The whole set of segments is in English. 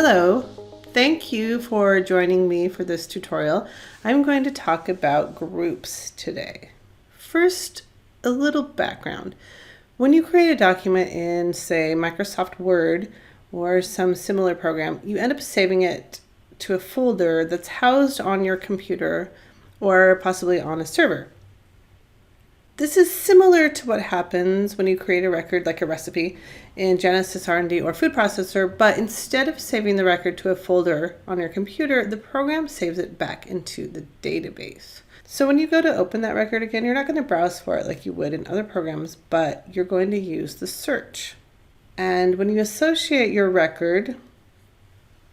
Hello, thank you for joining me for this tutorial. I'm going to talk about groups today. First, a little background. When you create a document in, say, Microsoft Word or some similar program, you end up saving it to a folder that's housed on your computer or possibly on a server. This is similar to what happens when you create a record like a recipe in Genesis R&D or food processor, but instead of saving the record to a folder on your computer, the program saves it back into the database. So when you go to open that record again, you're not going to browse for it like you would in other programs, but you're going to use the search. And when you associate your record,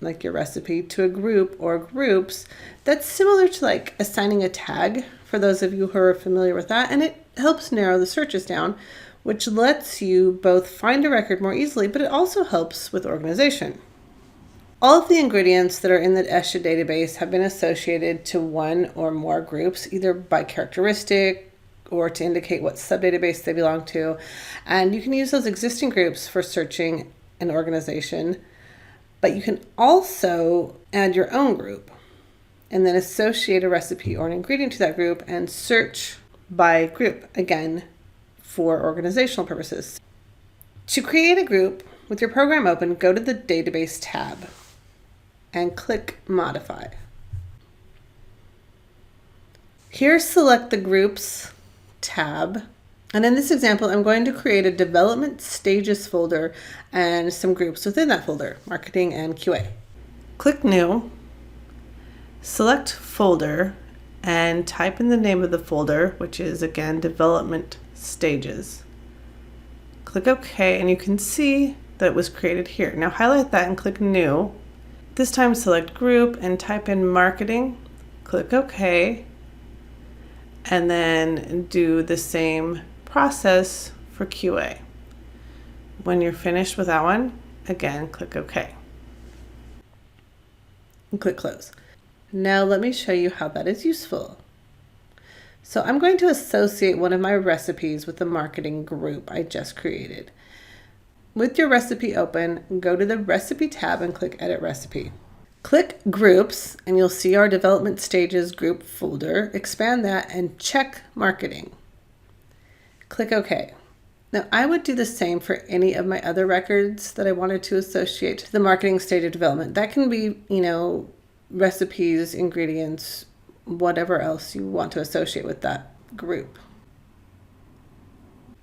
like your recipe, to a group or groups, that's similar to like assigning a tag for those of you who are familiar with that, and it helps narrow the searches down, which lets you both find a record more easily, but it also helps with organization. All of the ingredients that are in the ESHA database have been associated to one or more groups, either by characteristic or to indicate what subdatabase they belong to. And you can use those existing groups for searching and organization, but you can also add your own group and then associate a recipe or an ingredient to that group and search by group, again, for organizational purposes. To create a group with your program open, go to the Database tab and click Modify. Here, select the Groups tab. And in this example, I'm going to create a development stages folder and some groups within that folder, marketing and QA. Click New, select Folder, and type in the name of the folder, which is again development stages. Click OK, and you can see that it was created here. Now highlight that and click New. This time select Group and type in marketing. Click OK, and then do the same process for QA. When you're finished with that one, again, click OK. And click Close. Now let me show you how that is useful. So I'm going to associate one of my recipes with the marketing group I just created. With your recipe open, go to the Recipe tab and click Edit Recipe. Click Groups and you'll see our development stages group folder. Expand that and check marketing. Click OK. Now I would do the same for any of my other records that I wanted to associate to the marketing stage of development. That can be, recipes, ingredients, whatever else you want to associate with that group.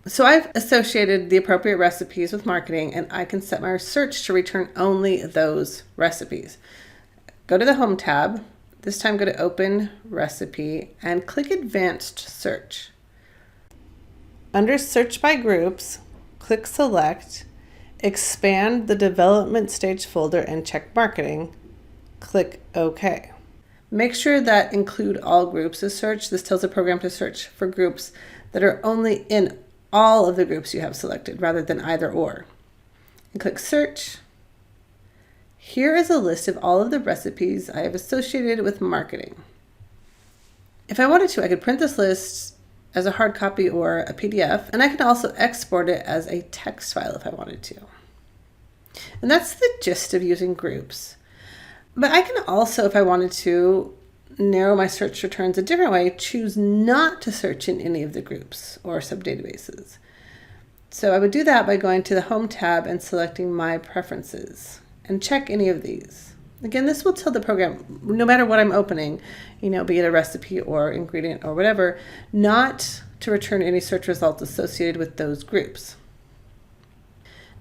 So I've associated the appropriate recipes with marketing, and I can set my search to return only those recipes. Go to the Home tab. This time go to Open Recipe and click Advanced Search. Under Search by Groups, click Select, expand the development stage folder and check marketing. Click OK. Make sure that Include All Groups is searched. This tells the program to search for groups that are only in all of the groups you have selected rather than either or. And click Search. Here is a list of all of the recipes I have associated with marketing. If I wanted to, I could print this list as a hard copy or a PDF, and I can also export it as a text file if I wanted to. And that's the gist of using groups. But I can also, if I wanted to, narrow my search returns a different way, choose not to search in any of the groups or subdatabases. So I would do that by going to the Home tab and selecting My Preferences and check any of these. Again, this will tell the program, no matter what I'm opening, be it a recipe or ingredient or whatever, not to return any search results associated with those groups.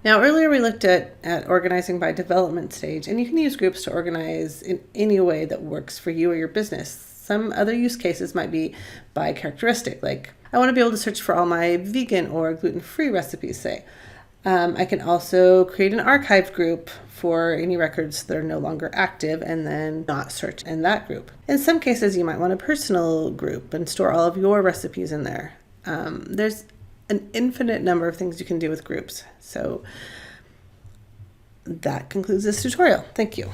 Now, earlier we looked at organizing by development stage, and you can use groups to organize in any way that works for you or your business. Some other use cases might be by characteristic, like I want to be able to search for all my vegan or gluten-free recipes, say. I can also create an archive group for any records that are no longer active and then not search in that group. In some cases, you might want a personal group and store all of your recipes in there. There's an infinite number of things you can do with groups. So that concludes this tutorial. Thank you.